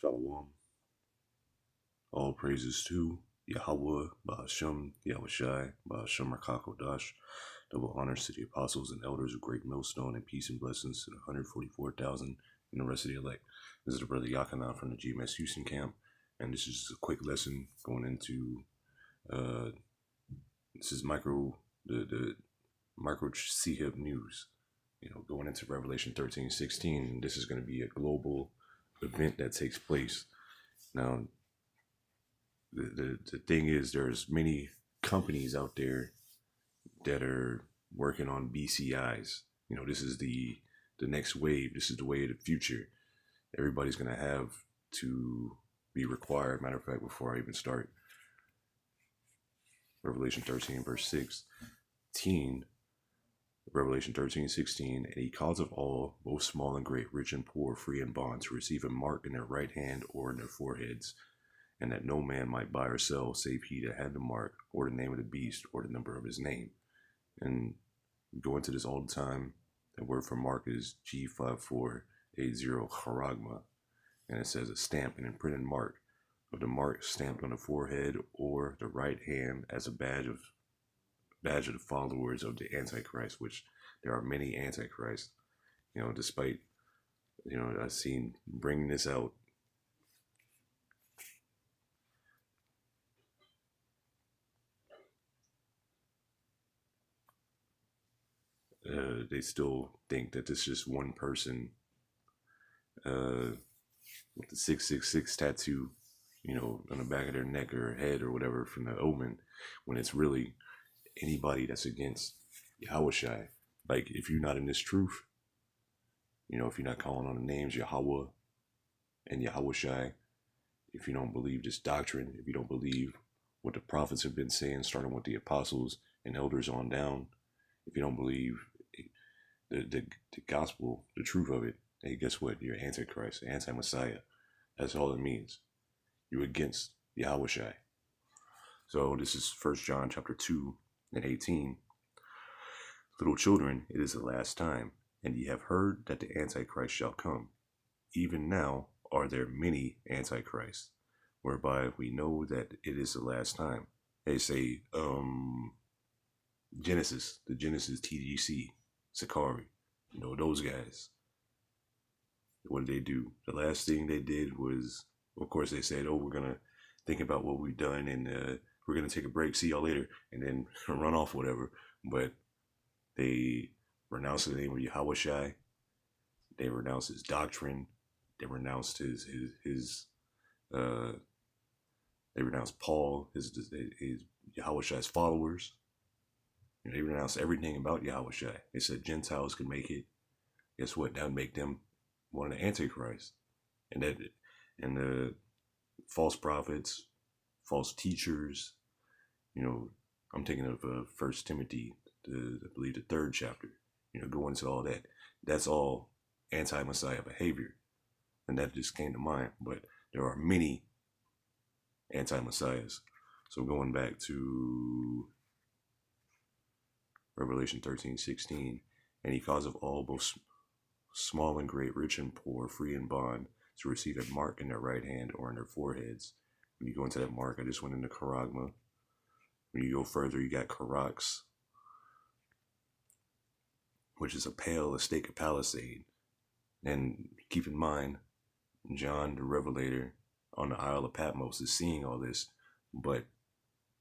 Shalom. All praises to Yahweh, Ba'ashem, Yahushai, Ba'ashem Rakakodash. Double honors to the apostles and elders of Great Millstone, and peace and blessings to the 144,000 and the rest of the elect. This is the brother Yakanan from the GMS Houston camp, and this is a quick lesson going into this is the micro CHIP news. Going into Revelation 13:16, and this is going to be a global event that takes place. Now, the thing is, there's many companies out there that are working on BCIs. This is the next wave. This is the way of the future. Everybody's going to have to be required. Matter of fact, before I even start, Revelation 13 verse 16, Revelation 13:16, and he calls of all, both small and great, rich and poor, free and bond, to receive a mark in their right hand or in their foreheads, and that no man might buy or sell save he that had the mark, or the name of the beast, or the number of his name. And we go into this all the time. The word for mark is G5480 Charagma, and it says a stamp, an imprinted mark of the mark stamped on the forehead or the right hand as a badge of the followers of the Antichrist, which there are many Antichrists. Despite I've seen bringing this out. They still think that this is just one person with the 666 tattoo, on the back of their neck or head or whatever from the omen, when it's really anybody that's against Yahushai. Like, if you're not in this truth, if you're not calling on the names Yahweh and Yahushai, if you don't believe this doctrine, if you don't believe what the prophets have been saying, starting with the apostles and elders on down, if you don't believe the gospel, the truth of it, hey, guess what? You're Antichrist, anti-Messiah. That's all it means. You're against Yahushai. So this is 1 John chapter 2 and 18. Little children, it is the last time, and ye have heard that the Antichrist shall come. Even now are there many Antichrists, whereby we know that it is the last time. They say, Genesis, the Genesis TGC, Sakari, those guys. What did they do? The last thing they did was, of course, they said, we're going to think about what we've done, and we're going to take a break, see y'all later, and then run off, whatever. But they renounced the name of Yahushai. They renounced his doctrine. They renounced his they renounced Paul, his Yahushai's followers. They renounced everything about Yahushai. They said Gentiles could make it. Guess what? That would make them one of the Antichrist. And the false prophets, false teachers. I'm thinking of 1 Timothy, I believe the 3rd chapter. Go into all that. That's all anti-Messiah behavior. And that just came to mind. But there are many anti-Messiahs. So going back to Revelation 13:16, and he caused of all, both small and great, rich and poor, free and bond, to receive a mark in their right hand or in their foreheads. When you go into that mark, I just went into Charagma. When you go further, you got Karax, which is a pale, a stake of palisade. And keep in mind, John the Revelator on the Isle of Patmos is seeing all this, but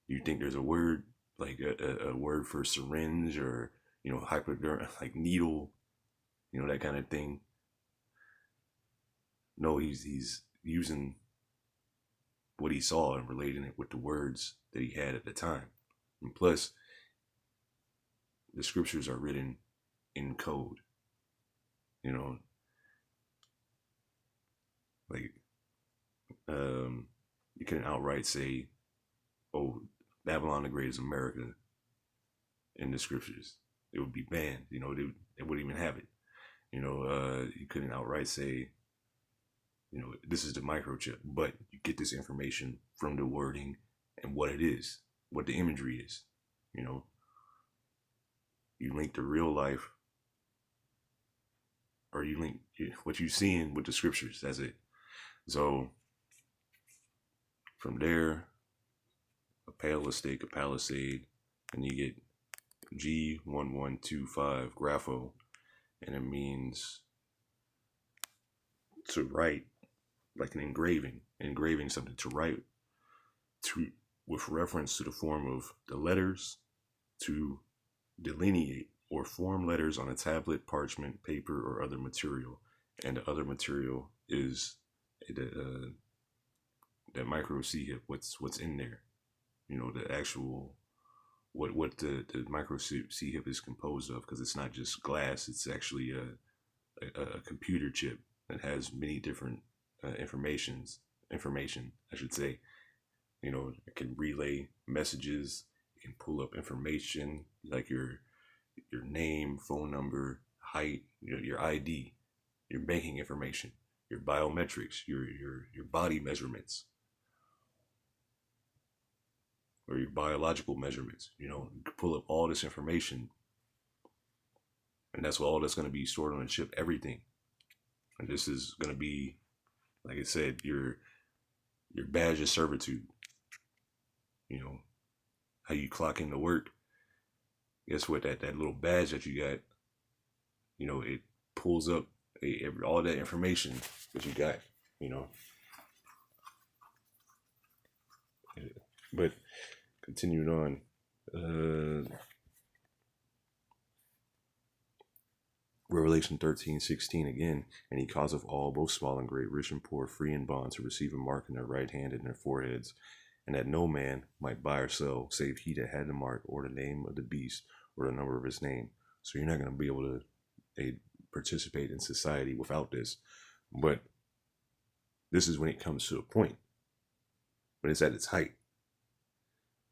you think there's a word, like a word for syringe or, hypodermic, like needle, that kind of thing. No, he's using what he saw and relating it with the words that he had at the time. And plus, the scriptures are written in code. Like, you couldn't outright say, oh, Babylon the Great is America in the scriptures. It would be banned. They wouldn't even have it. You couldn't outright say, this is the microchip, but you get this information from the wording and what it is, what the imagery is. You link the real life, or you link what you're seeing with the scriptures. That's it. So from there, a palisade, and you get G1125 grapho, and it means to write, like an engraving something, to write to with reference to the form of the letters, to delineate or form letters on a tablet, parchment, paper, or other material. And the other material is the that micro C hip. What's in there? You know, the actual what the micro C hip is composed of, because it's not just glass. It's actually a computer chip that has many different information, I should say. You know, it can relay messages. It can pull up information like your name, phone number, height, your ID, your banking information, your biometrics, your body measurements, or your biological measurements. You know, you can pull up all this information, and that's all that's going to be stored on the chip. Everything, and this is going to be, like I said, your badge of servitude. You know, how you clock into work. Guess what? That little badge that you got, you know, it pulls up all that information that you got. You know, but continuing on, Revelation 13:16 again, and he causeth all, both small and great, rich and poor, free and bond, to receive a mark in their right hand and their foreheads, and that no man might buy or sell, save he that had the mark, or the name of the beast, or the number of his name. So you're not going to be able to participate in society without this. But this is when it comes to a point, when it's at its height.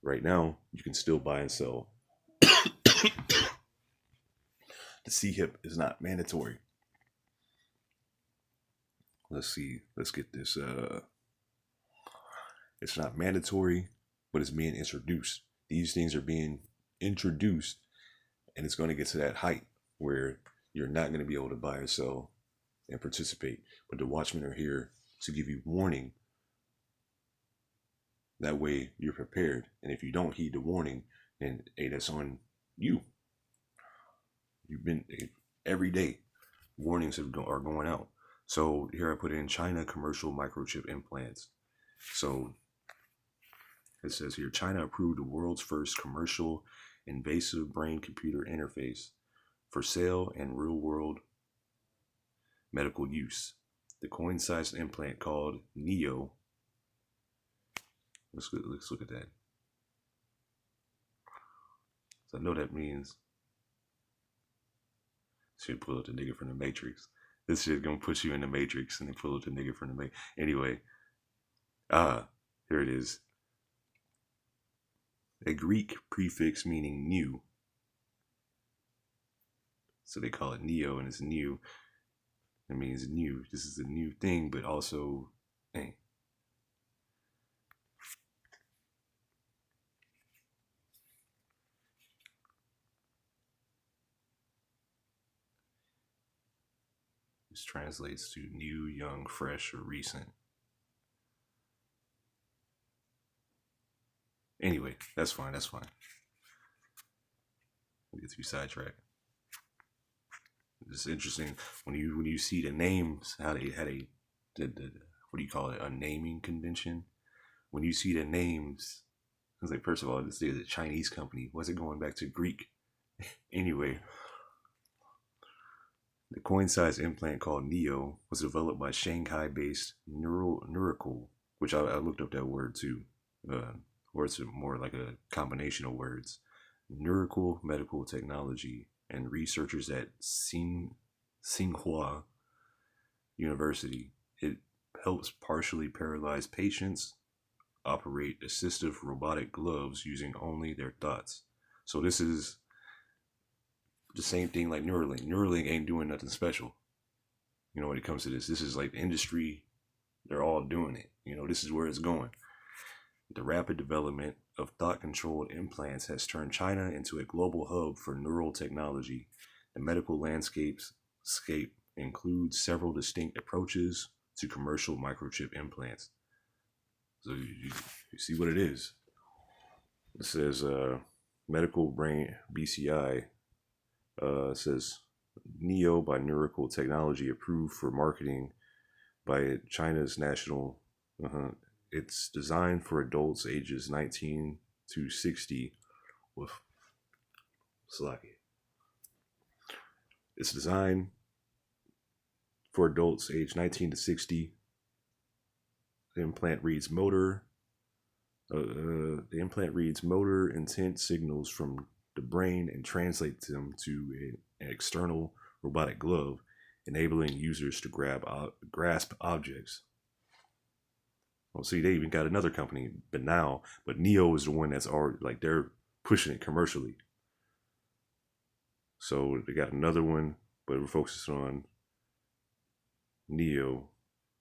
Right now, you can still buy and sell. The C hip is not mandatory. Let's see. Let's get this. It's not mandatory, but it's being introduced. These things are being introduced, and it's going to get to that height where you're not going to be able to buy or sell and participate. But the watchmen are here to give you warning. That way you're prepared. And if you don't heed the warning, then hey, that's on you. You've been every day warnings are going out. So here I put in China commercial microchip implants. So it says here, China approved the world's first commercial invasive brain computer interface for sale and real world medical use. The coin-sized implant called Neo. Let's look at that. So I know that means should pull up the nigga from the Matrix. This shit gonna put you in the Matrix and then pull up the nigga from the Matrix. Anyway, here it is. A Greek prefix meaning new. So they call it Neo, and it's new. It means new. This is a new thing, but also, hey. This translates to new, young, fresh, or recent. Anyway, that's fine. We get too sidetracked. It's interesting when you see the names, how they had the what do you call it, a naming convention. When you see the names, it's like, first of all, this is a Chinese company. Was it going back to Greek? Anyway, the coin-sized implant called Neo was developed by Shanghai-based Neuracle, which I looked up that word too. Or it's more like a combination of words. Neuracle Medical Technology and researchers at Tsinghua University. It helps partially paralyzed patients operate assistive robotic gloves using only their thoughts. So this is the same thing like Neuralink. Neuralink ain't doing nothing special. You know, when it comes to this is like the industry, they're all doing it. You know, this is where it's going. The rapid development of thought-controlled implants has turned China into a global hub for neural technology. The medical landscape includes several distinct approaches to commercial microchip implants. So you see what it is. It says medical brain BCI. Says Neo by Neurical Technology approved for marketing by China's national. It's designed for adults ages 19 to 60 with Slocky. It's designed for adults aged 19 to 60. The implant reads motor. The implant reads motor intent signals from the brain and translates them to an external robotic glove, enabling users to grasp objects. Well, see, they even got another company, but Neo is the one that's already, like, they're pushing it commercially. So they got another one, but we're focusing on Neo.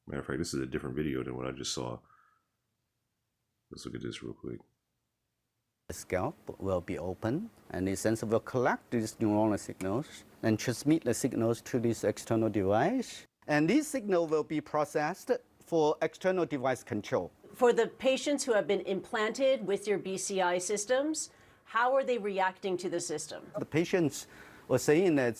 Matter of fact, this is a different video than what I just saw. Let's look at this real quick. The scalp will be open, and the sensor will collect these neuronal signals and transmit the signals to this external device. And this signal will be processed for external device control. For the patients who have been implanted with your BCI systems, how are they reacting to the system? The patients were saying that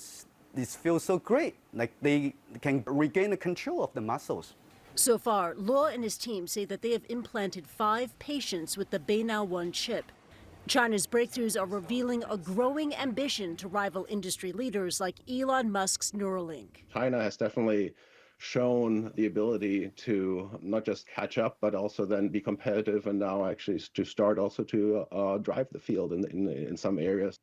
this feels so great, like they can regain the control of the muscles. So far, Luo and his team say that they have implanted 5 patients with the Beinow 1 chip. China's breakthroughs are revealing a growing ambition to rival industry leaders like Elon Musk's Neuralink. China has definitely shown the ability to not just catch up, but also then be competitive, and now actually to start also to drive the field in some areas.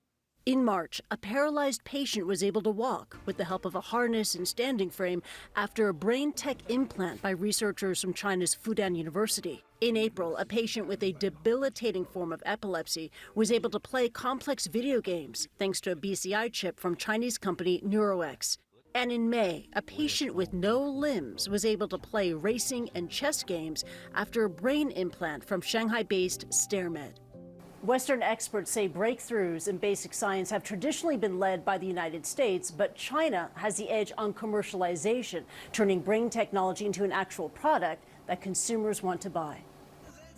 In March, a paralyzed patient was able to walk with the help of a harness and standing frame after a brain tech implant by researchers from China's Fudan University. In April, a patient with a debilitating form of epilepsy was able to play complex video games thanks to a BCI chip from Chinese company NeuroX. And in May, a patient with no limbs was able to play racing and chess games after a brain implant from Shanghai-based StairMed. Western experts say breakthroughs in basic science have traditionally been led by the United States, but China has the edge on commercialization, turning brain technology into an actual product that consumers want to buy.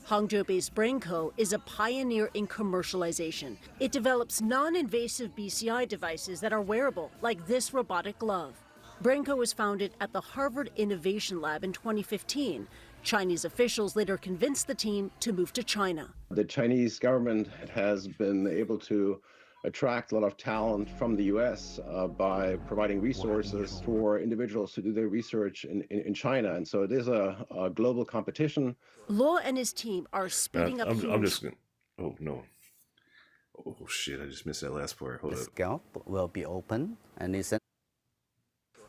Hangzhou-based BrainCo is a pioneer in commercialization. It develops non-invasive BCI devices that are wearable, like this robotic glove. BrainCo was founded at the Harvard Innovation Lab in 2015. Chinese officials later convinced the team to move to China. The Chinese government has been able to attract a lot of talent from the US by providing resources for individuals to do their research in China. And so it is a global competition. Luo and his team are speeding up. I'm just going to, oh no. Oh shit, I just missed that last part. Hold The up. scalp will be open, and it's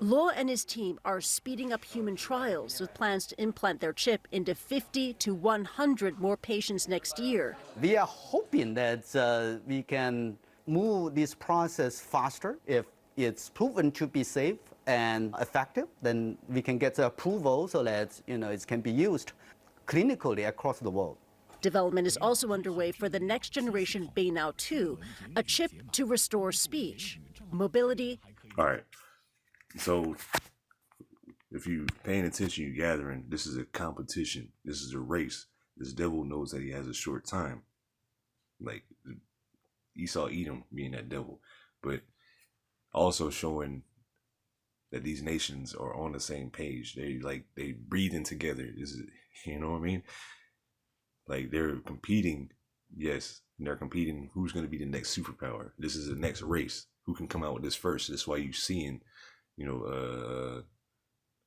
Luo and his team are speeding up human trials with plans to implant their chip into 50 to 100 more patients next year. We are hoping that we can move this process faster. If it's proven to be safe and effective, then we can get the approval so that it can be used clinically across the world. Development is also underway for the next generation Beinow 2, a chip to restore speech, mobility. All right. So, if you paying attention, you gathering, this is a competition. This is a race. This devil knows that he has a short time. Like, Esau Edom being that devil. But also showing that these nations are on the same page. They breathing together. This is, you know what I mean? Like, they're competing. Yes, they're competing. Who's going to be the next superpower? This is the next race. Who can come out with this first? That's why you're seeing,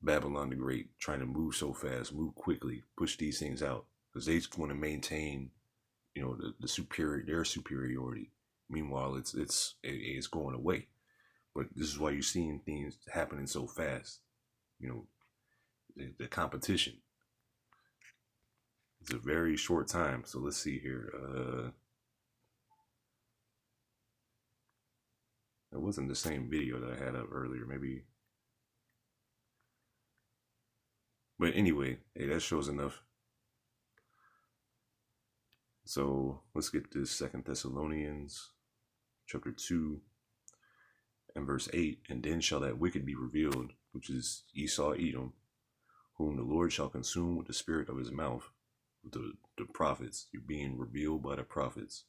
Babylon the Great trying to move so fast, move quickly, push these things out, because they just want to maintain, their superiority. Meanwhile, it's going away. But this is why you're seeing things happening so fast. The competition. It's a very short time. So let's see here. It wasn't the same video that I had up earlier, maybe. But anyway, hey, that shows enough. So let's get to 2 Thessalonians chapter 2 and verse 8. And then shall that wicked be revealed, which is Esau Edom, whom the Lord shall consume with the spirit of his mouth, the prophets. You're being revealed by the prophets.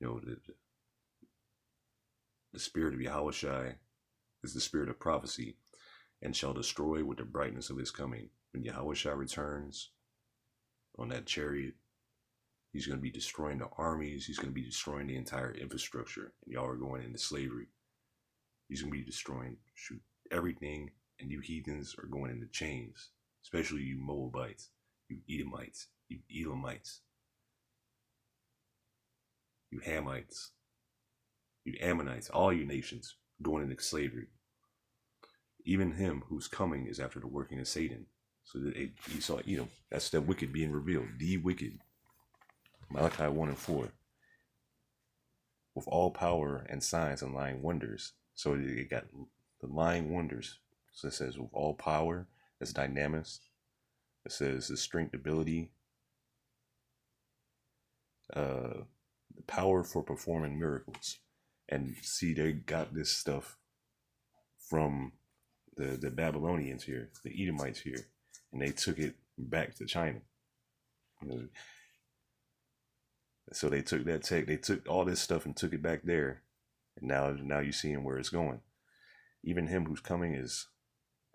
You know, the spirit of Yahushai is the spirit of prophecy, and shall destroy with the brightness of his coming. When Yahushua returns on that chariot, he's going to be destroying the armies. He's going to be destroying the entire infrastructure. And y'all are going into slavery. He's going to be destroying everything. And you heathens are going into chains. Especially you Moabites, you Edomites, you Elamites, you Hamites, you Ammonites, all you nations going into slavery. Even him whose coming is after the working of Satan. So that you saw Edom. That's the wicked being revealed. The wicked. Malachi 1 and 4. With all power and signs and lying wonders. So it got the lying wonders. So it says with all power, that's dynamis. It says the strength, ability, the power for performing miracles. And see, they got this stuff from the Babylonians here, the Edomites here, and they took it back to China. You know, so they took that tech, they took all this stuff and took it back there, and now you're seeing where it's going. Even him whose coming is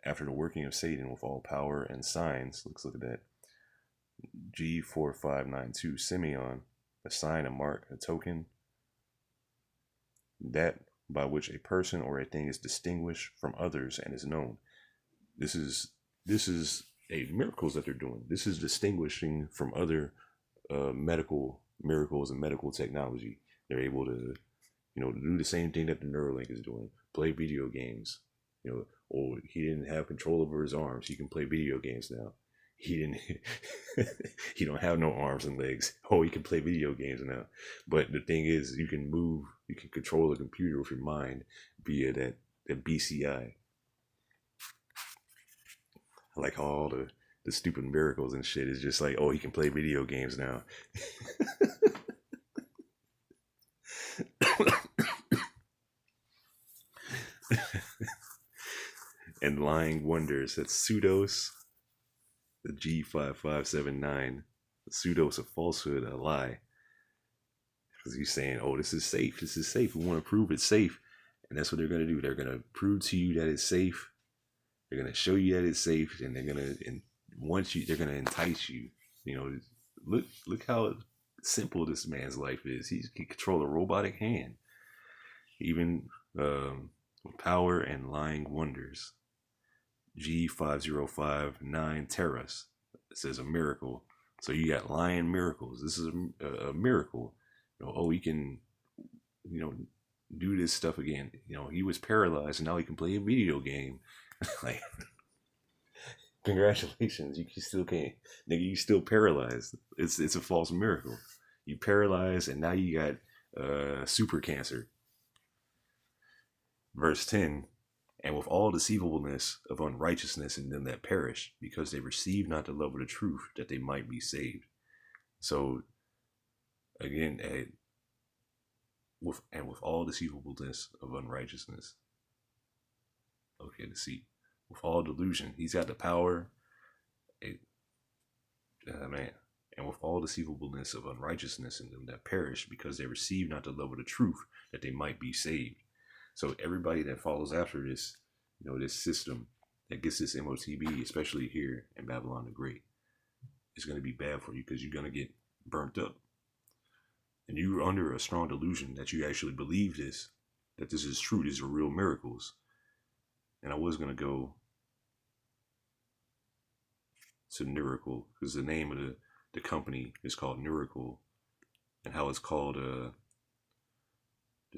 after the working of Satan with all power and signs. Let's look at that. G4592 Simeon, a sign, a mark, a token, that by which a person or a thing is distinguished from others and is known. This is a miracles that they're doing. This is distinguishing from other medical miracles and medical technology. They're able to, do the same thing that the Neuralink is doing. Play video games. Or he didn't have control over his arms. He can play video games now. He don't have no arms and legs. Oh, he can play video games now. But the thing is, you can move, you can control the computer with your mind via that BCI. I like all the stupid miracles and shit. It's just like, oh, he can play video games now. And lying wonders. That's pseudos. The G5579. Pseudos, a falsehood, a lie. Because he's saying, oh, this is safe. This is safe. We want to prove it's safe. And that's what they're going to do. They're going to prove to you that it's safe. They're going to show you that it's safe. And they're going to, they're going to entice you. Look how simple this man's life is. He can control a robotic hand. Even power and lying wonders. G5059 Terras. It says a miracle. So you got lying miracles. This is a miracle. He can, do this stuff again. He was paralyzed and now he can play a video game. Like, congratulations. You still can't. Nigga, you still paralyzed. It's a false miracle. You paralyzed and now you got super cancer. Verse 10. And with all deceivableness of unrighteousness in them that perish, because they receive not the love of the truth, that they might be saved. So, again, with all deceivableness of unrighteousness. Okay, deceit. With all delusion, he's got the power. And with all deceivableness of unrighteousness in them that perish, because they receive not the love of the truth, that they might be saved. So everybody that follows after this, this system that gets this MOTB, especially here in Babylon the Great, is going to be bad for you because you're going to get burnt up. And you're under a strong delusion that you actually believe this, that this is true, these are real miracles. And I was going to go to Miracle because the name of the company is called Miracle, and how it's called the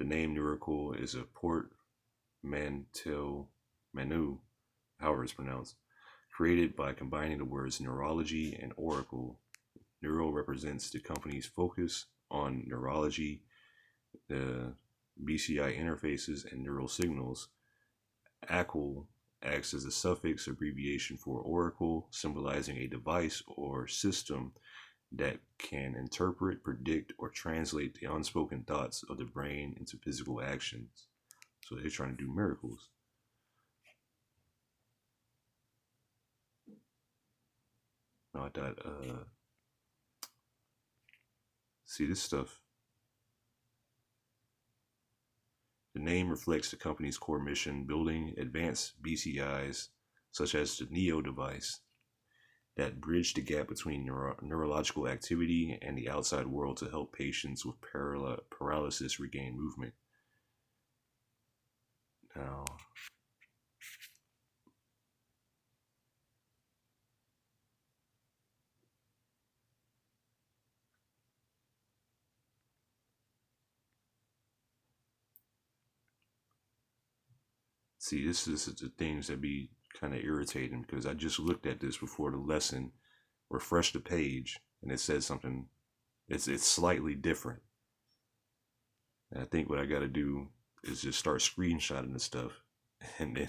name Miracle is a portmanteau, however it's pronounced, created by combining the words neurology and oracle. Neuro represents the company's focus on neurology, the BCI interfaces, and neural signals. Acquel acts as a suffix abbreviation for oracle, symbolizing a device or system that can interpret, predict, or translate the unspoken thoughts of the brain into physical actions. So they're trying to do miracles. No, I thought, see this stuff. The name reflects the company's core mission, building advanced BCIs, such as the NEO device, that bridge the gap between neurological activity and the outside world to help patients with paralysis regain movement. Now, see, this is the things that be kind of irritating because I just looked at this before the lesson, refreshed the page, and it says something. It's slightly different. And I think what I got to do is just start screenshotting the stuff, and then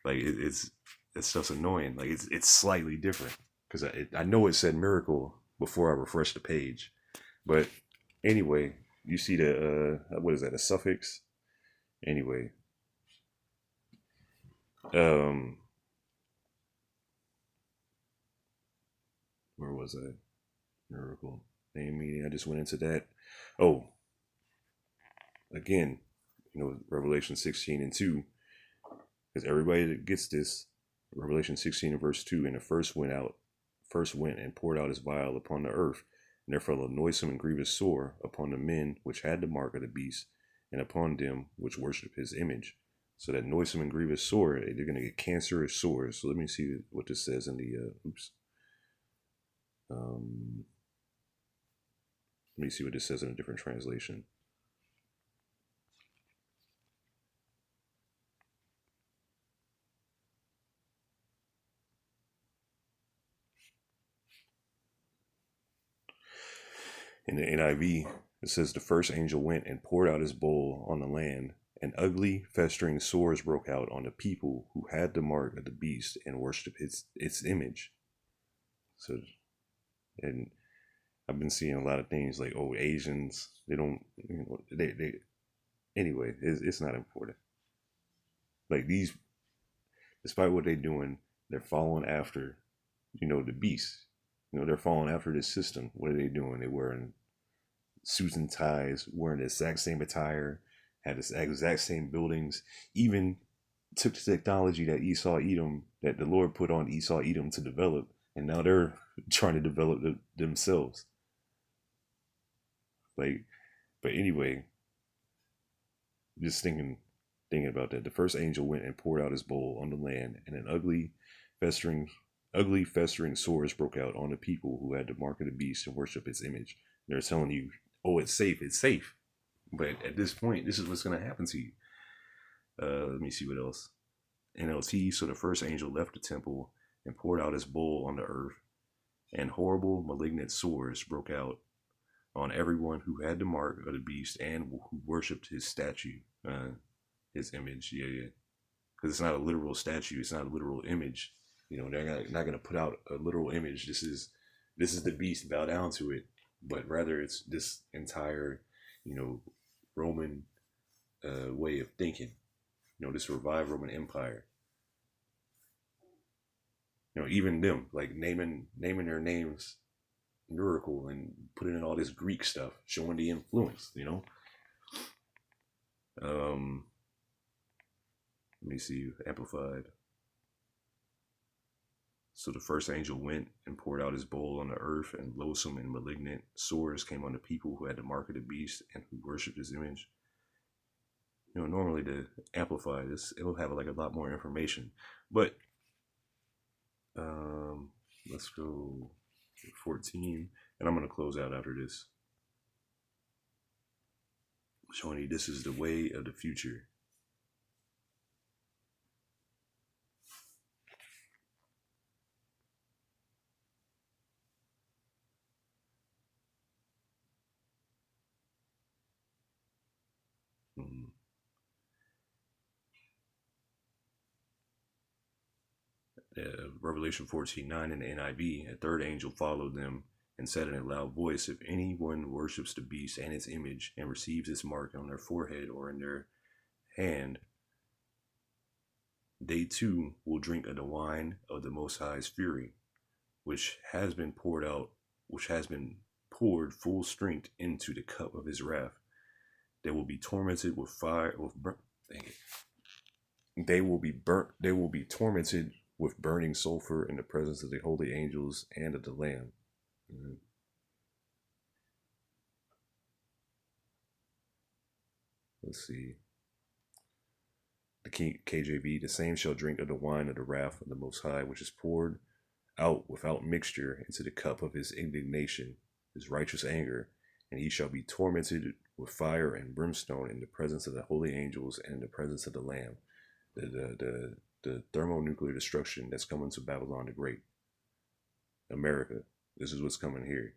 like it's that stuff's annoying. Like it's slightly different because I know it said miracle before I refreshed the page, but anyway, you see the what is that, a suffix? Anyway, where was I? Miracle name meeting. I just went into that. Oh, again, Revelation 16 and 2, because everybody that gets this, Revelation 16 and verse 2, and the first went and poured out his vial upon the earth, and there fell a noisome and grievous sore upon the men which had the mark of the beast, and upon them which worship his image. So that noisome and grievous sore, they're going to get cancerous sores. So let me see what this says in the, let me see what this says in a different translation. In the NIV, it says the first angel went and poured out his bowl on the land, and ugly, festering sores broke out on the people who had the mark of the beast and worshipped its image. So, and I've been seeing a lot of things like, oh, Asians, they don't, they anyway, it's not important. Like these, despite what they're doing, they're following after, the beast. They're following after this system. What are they doing? They're wearing suits and ties, wearing the exact same attire, had the exact same buildings, even took the technology that that the Lord put on Esau Edom to develop, and now they're trying to develop themselves. Like, but anyway, just thinking about that. The first angel went and poured out his bowl on the land, and an ugly, festering sores broke out on the people who had the mark of the beast and worship its image. They're telling you, oh, it's safe. But at this point, this is what's going to happen to you. Let me see what else. NLT, so the first angel left the temple and poured out his bowl on the earth, and horrible malignant sores broke out on everyone who had the mark of the beast and who worshipped his statue, his image. Yeah. Because it's not a literal statue. It's not a literal image. They're not going to put out a literal image. This is the beast, bow down to it. But rather it's this entire, Roman way of thinking. This revived Roman Empire. Even them, like naming their names miracle and putting in all this Greek stuff, showing the influence, Let me see, amplified. So the first angel went and poured out his bowl on the earth, and loathsome and malignant sores came on the people who had the mark of the beast and who worshipped his image. Normally to amplify this, it'll have like a lot more information. But let's go 14, and I'm going to close out after this. Showing you this is the way of the future. Revelation 14:9 in the NIV, a third angel followed them and said in a loud voice, if anyone worships the beast and its image and receives its mark on their forehead or in their hand, they too will drink of the wine of the Most High's fury, which has been poured out, which has been poured full strength into the cup of his wrath. They will be tormented with fire, with they will be burnt. They will be tormented with burning sulfur in the presence of the holy angels and of the Lamb. Mm-hmm. Let's see. The KJV, the same shall drink of the wine of the wrath of the Most High, which is poured out without mixture into the cup of his indignation, his righteous anger, and he shall be tormented with fire and brimstone in the presence of the holy angels and in the presence of the Lamb. The thermonuclear destruction that's coming to Babylon the Great. America, this is what's coming here.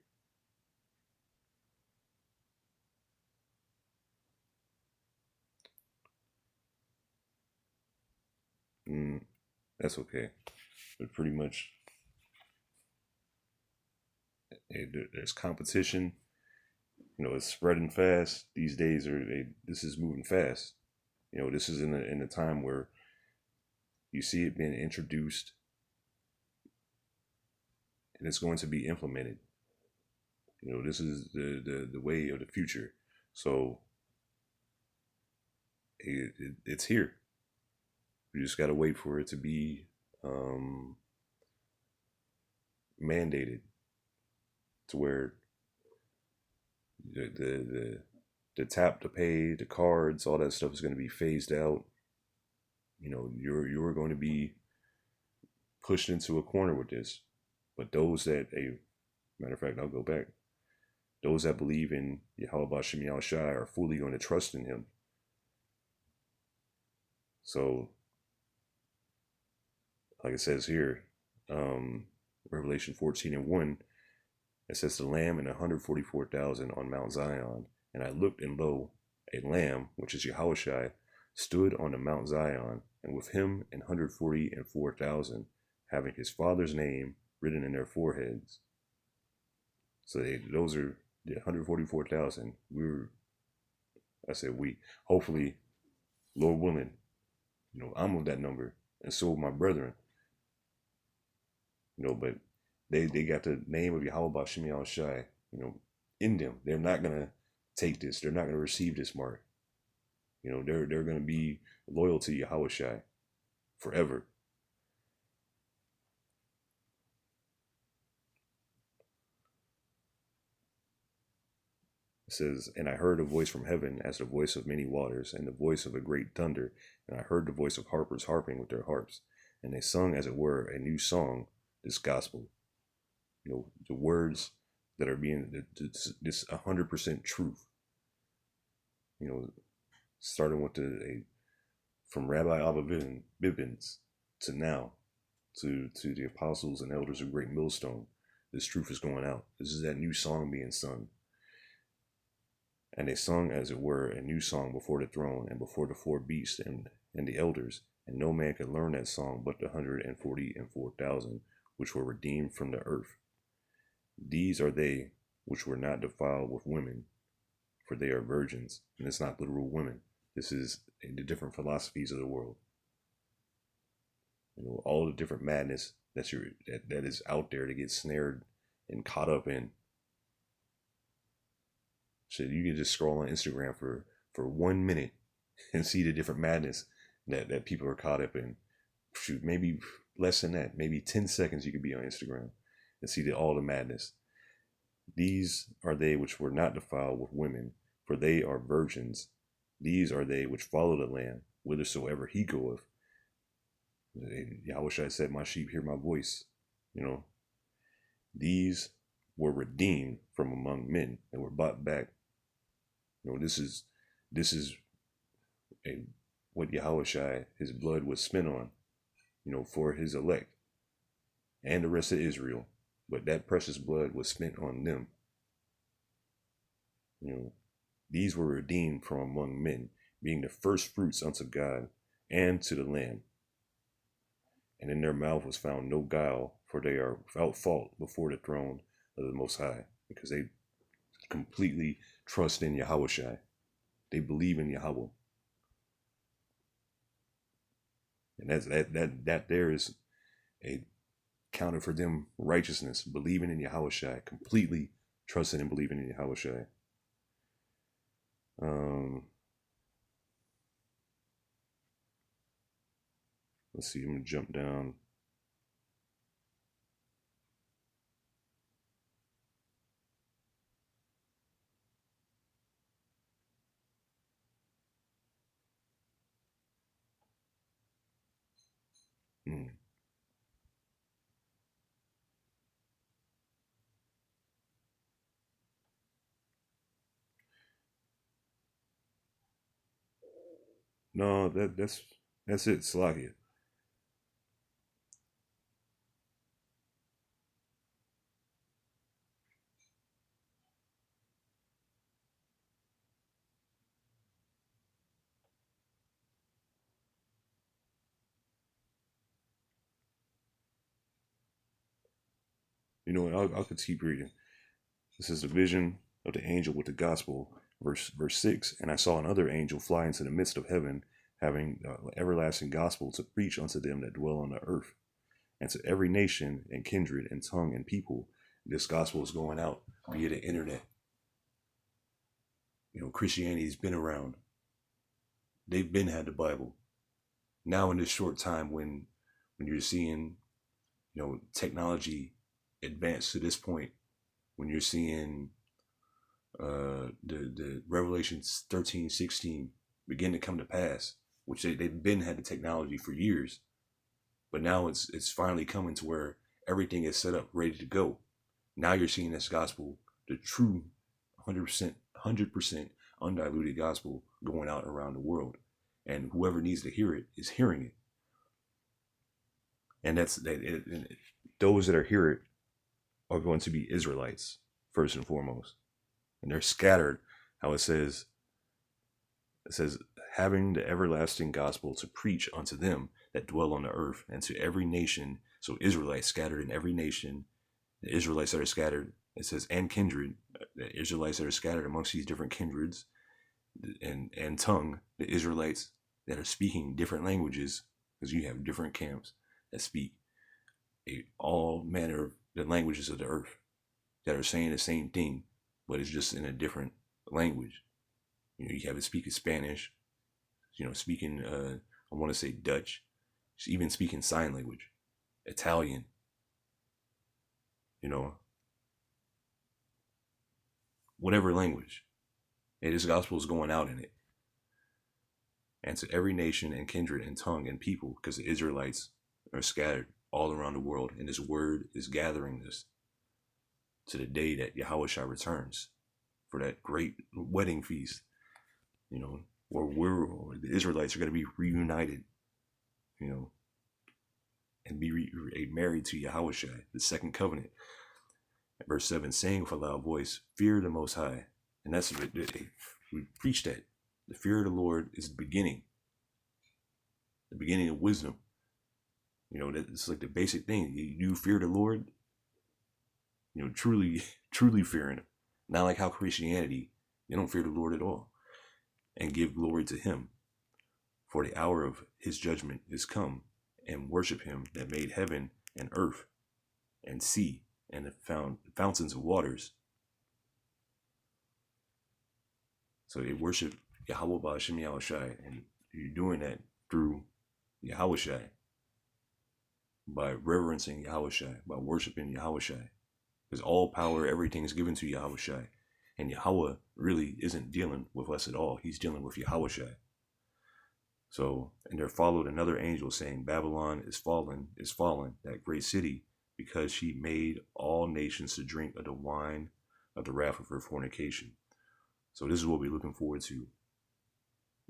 That's okay. But pretty much, there's competition. You know, it's spreading fast. These days this is moving fast. You know, this is in a time where you see it being introduced and it's going to be implemented. You know, this is the way of the future. So it's here. We just got to wait for it to be mandated to where the tap to pay, the cards, all that stuff is going to be phased out. You know, you're going to be pushed into a corner with this. But those that, matter of fact, I'll go back. Those that believe in Yahweh Bashem Yahushai are fully going to trust in him. So, like it says here, Revelation 14:1, it says the Lamb and 144,000 on Mount Zion. And I looked, and lo, a Lamb, which is Yahushai, stood on the Mount Zion, and with him 144,000, having his Father's name written in their foreheads. So those are the 144,000. Hopefully, Lord willing, you know, I'm of that number, and so are my brethren. You know, but they got the name of Yahweh Bashem Yahushai, you know, in them. They're not gonna take this. They're not gonna receive this mark. You know, they're gonna be loyal to Yahushai forever. It says, and I heard a voice from heaven as the voice of many waters, and the voice of a great thunder. And I heard the voice of harpers harping with their harps, and they sung, as it were, a new song, this gospel. You know, the words that are being this 100% truth. You know, starting with from Rabbi Abba Bivens to now, to the apostles and elders of Great Millstone, this truth is going out. This is that new song being sung. And they sung, as it were, a new song before the throne and before the four beasts and the elders. And no man could learn that song but the 144,000, which were redeemed from the earth. These are they which were not defiled with women, for they are virgins. And it's not literal women. This is the different philosophies of the world. You know, all the different madness that is out there to get snared and caught up in. Shit, you can just scroll on Instagram for 1 minute and see the different madness that people are caught up in. Shoot, maybe less than that, maybe 10 seconds you could be on Instagram and see all the madness. These are they which were not defiled with women, for they are virgins. These are they which follow the Lamb, whithersoever he goeth. Yahushua said, my sheep hear my voice. You know, these were redeemed from among men and were bought back. You know, this is what Yahushua, his blood was spent on, you know, for his elect and the rest of Israel. But that precious blood was spent on them. You know, these were redeemed from among men, being the first fruits unto God and to the Lamb. And in their mouth was found no guile, for they are without fault before the throne of the Most High, because they completely trust in Yahushua. They believe in Yahweh. And that there is a counted for them righteousness, believing in Yahushua, completely trusting and believing in Yahushua. Let's see, I'm going to jump down. No, that's it, Slakia. You know what? I'll keep reading. This is the vision of the angel with the gospel, verse 6. And I saw another angel fly into the midst of heaven, having everlasting gospel to preach unto them that dwell on the earth, and to every nation and kindred and tongue and people. This gospel is going out via the internet. You know, Christianity's been around. They've been had the Bible. Now in this short time, when you're seeing, you know, technology advance to this point, when you're seeing the Revelations 13:16 begin to come to pass, which they've been had the technology for years, but now it's finally coming to where everything is set up, ready to go. Now you're seeing this gospel, the true 100% undiluted gospel, going out around the world, and whoever needs to hear it is hearing it. And those that are hear it are going to be Israelites first and foremost, and they're scattered. How it says, having the everlasting gospel to preach unto them that dwell on the earth, and to every nation. So Israelites scattered in every nation, the Israelites that are scattered, it says, and kindred, the Israelites that are scattered amongst these different kindreds, and tongue, the Israelites that are speaking different languages, because you have different camps that speak all manner of the languages of the earth, that are saying the same thing, but it's just in a different language. You know, you have it speaking Spanish, you know, speaking, I want to say Dutch, even speaking sign language, Italian, you know, whatever language. And this gospel is going out in it. And to every nation and kindred and tongue and people, because the Israelites are scattered all around the world, and this word is gathering this to the day that Yahushua returns for that great wedding feast, you know, where the Israelites are going to be reunited, you know, and be married to Yahushua, the second covenant. Verse 7, saying with a loud voice, fear the Most High. And that's what we preach, that the fear of the Lord is the beginning of wisdom. You know, it's like the basic thing. You fear the Lord, you know, truly fearing him. Not like how Christianity, they don't fear the Lord at all, and give glory to him. For the hour of his judgment is come, and worship him that made heaven and earth and sea and the fountains of waters. So they worship Yahweh Ba'ashem Yahushai, and you're doing that through Yahushai, by reverencing Yahushai, by worshiping Yahushai, because all power, everything is given to Yahushai, and Yahweh really isn't dealing with us at all. He's dealing with Yahushai. So, and there followed another angel saying, Babylon is fallen, that great city, because she made all nations to drink of the wine of the wrath of her fornication. So this is what we're looking forward to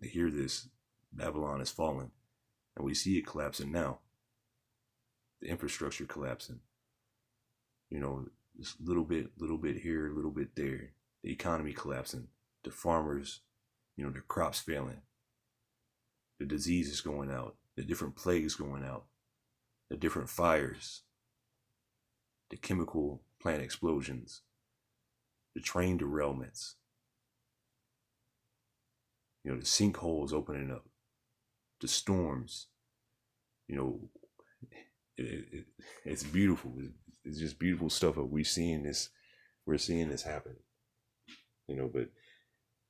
hear this. Babylon is fallen, and we see it collapsing now. The infrastructure collapsing. You know, just little bit here, a little bit there. The economy collapsing. The farmers, you know, their crops failing. The diseases going out. The different plagues going out. The different fires. The chemical plant explosions. The train derailments. You know, the sinkholes opening up. The storms. You know, it's beautiful. It's just beautiful stuff. But we're seeing this happen, but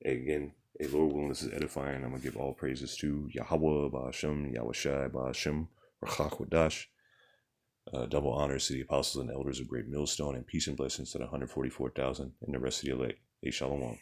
again, Lord willing, this is edifying. I'm going to give all praises to Yahweh, Ba'ashem, Yahushai, Ba'ashem, Rachak Wadash. Double honors to the apostles and elders of Great Millstone, and peace and blessings to the 144,000 and the rest of the elect. Shalom.